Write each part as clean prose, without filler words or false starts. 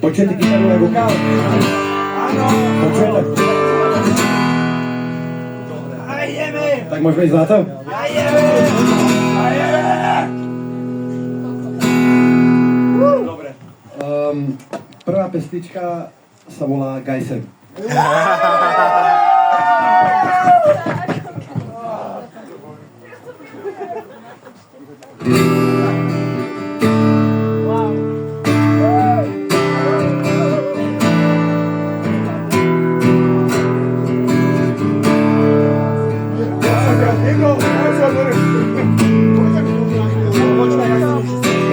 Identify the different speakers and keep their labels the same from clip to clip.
Speaker 1: Počujete kytaru a vokál?
Speaker 2: Áno.
Speaker 1: Počujete?
Speaker 2: A ideme.
Speaker 1: Tak môžeme ísť na to?
Speaker 2: A ideme. A ideme.
Speaker 1: Dobre. Prvá pesnička sa volá Gajsen.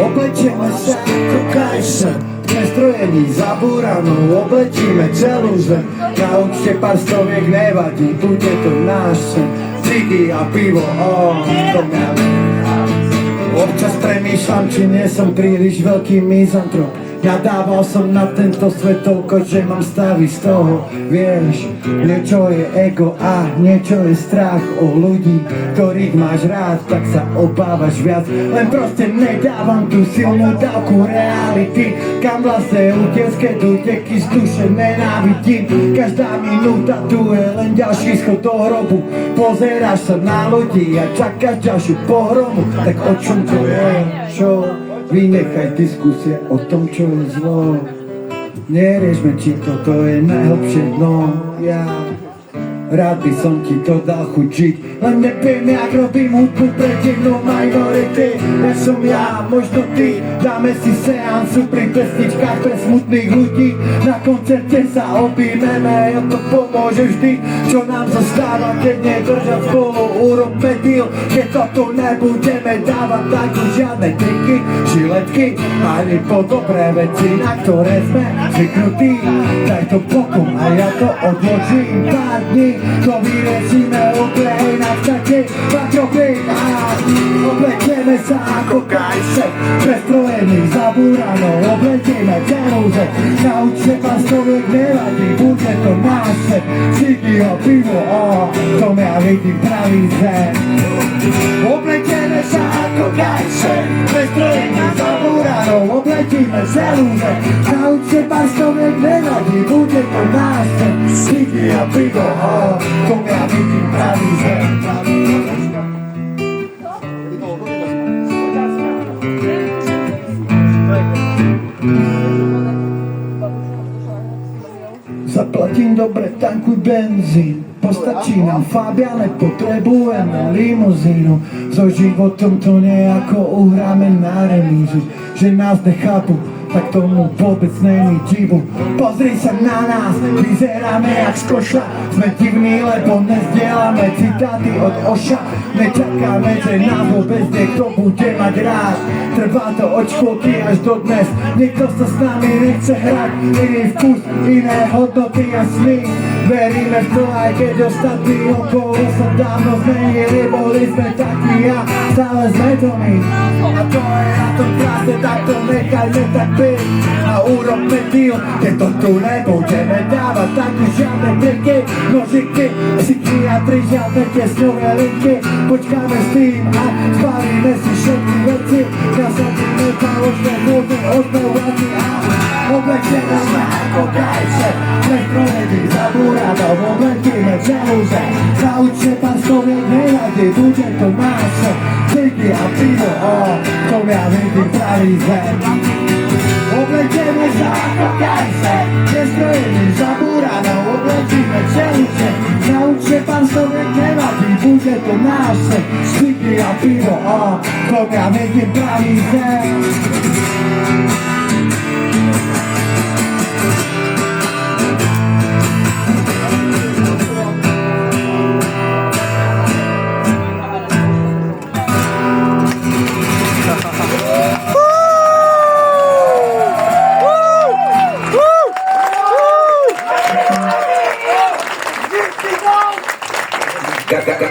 Speaker 1: Oblečeme sa ako Gajsen, prestrojení zabúranou, oblečíme celú zem. Na účte pár stoviek nevadí, bude to náš sen. Cigy a pivo, to mňa. Občas premýšľam, či nie som príliš veľký mizantrop. Nadával som na tento svet toľko, že mám stavy z toho. Vieš, niečo je ego a niečo je strach o ľudí, ktorých máš rád, tak sa obávaš viac. Len proste nedávam tú silnú dávku reality, kam vlastne utiec, keď uteky z duše nenávidím. Každá minúta tu je len ďalší schod do hrobu. Pozeráš sa na ľudí a čakáš ďalšiu pohromu. Tak o čom to je? Čo? Vynechaj diskusie o tom, čo je zlo. Neriešme, či toto je najhlbšie dno. Ja rád by som ti to dal chučiť, len neviem, jak robím hudbu pre divnú minority. Ja som ja, možno ty, dáme si seansu pri pesničkách pre smutných ľudí. Na koncerte sa objímeme, to pomôže vždy. Čo nám zostáva, keď nedržať spolu, urobme deal. Keď toto nebudeme dávať, tak už žiadne triky, žiletky, ani po dobré veci, na ktoré sme zvyknutí. Daj to bokom a ja to odložím pár dní. To vyriešime úplne na vstate, paťoky a oblečeme sa ako Gajsen, prestrojení zabúranou, oblečíme celú zem. Na účte pár stoviek nevadí, bude to náš sen. Cigy a pivo, to ja vidím pravý zem. Oblečeme sa ako Gajsen, prestrojení zabúranou, oblečíme celú zem. Na účte pár stoviek nevadí, bude to náš sen. Cigy a pivo, to ja vidím pravý zem. Zaplatím dobre, tankuj benzín. Postačí nám Fabian, nepotrebujeme limuzínu. So životom to nejako uhráme na remízu. Že nás nechápu, tak tomu vôbec není divu. Pozri sa na nás, vyzeráme jak z koša. Sme divní, lebo nezdielame citáty od Oša. Nečakáme, že nás vôbec niekto bude mať rád. Trvá to od školky až do dnes. Niekto sa s nami nechce hrať. Iný vkus, iné hodnoty a sny. Veríme v to, aj keď ostatní okolo sa dávno zmenili. Boli sme takí a stále sme to my. A to je na tom krásne, tak to nechajme tak byť. A urobme deal, keď to tu nebudeme dávať. Tak už žiadne triky, nožiky, siky a tri žiadne tiesňové linky. Počkáme s tým a spálime si všetky veci. Nasadíme falošné múzy, ospeváci a oblečeme sa ako Gajsen. Prestrojení zabúranou, obletíme celú zem. Za účte pár stoviek nevadí, bude to náš sen. Cigy a pivo, to ja vidím pravý zem. Oblečeme sa ako Gajsen, prestrojení zabúranou, obletíme celú zem. Za účte pár stoviek nevadí, bude to náš sen. Cigy a pivo, to ja vidím pravý zem.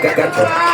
Speaker 3: Got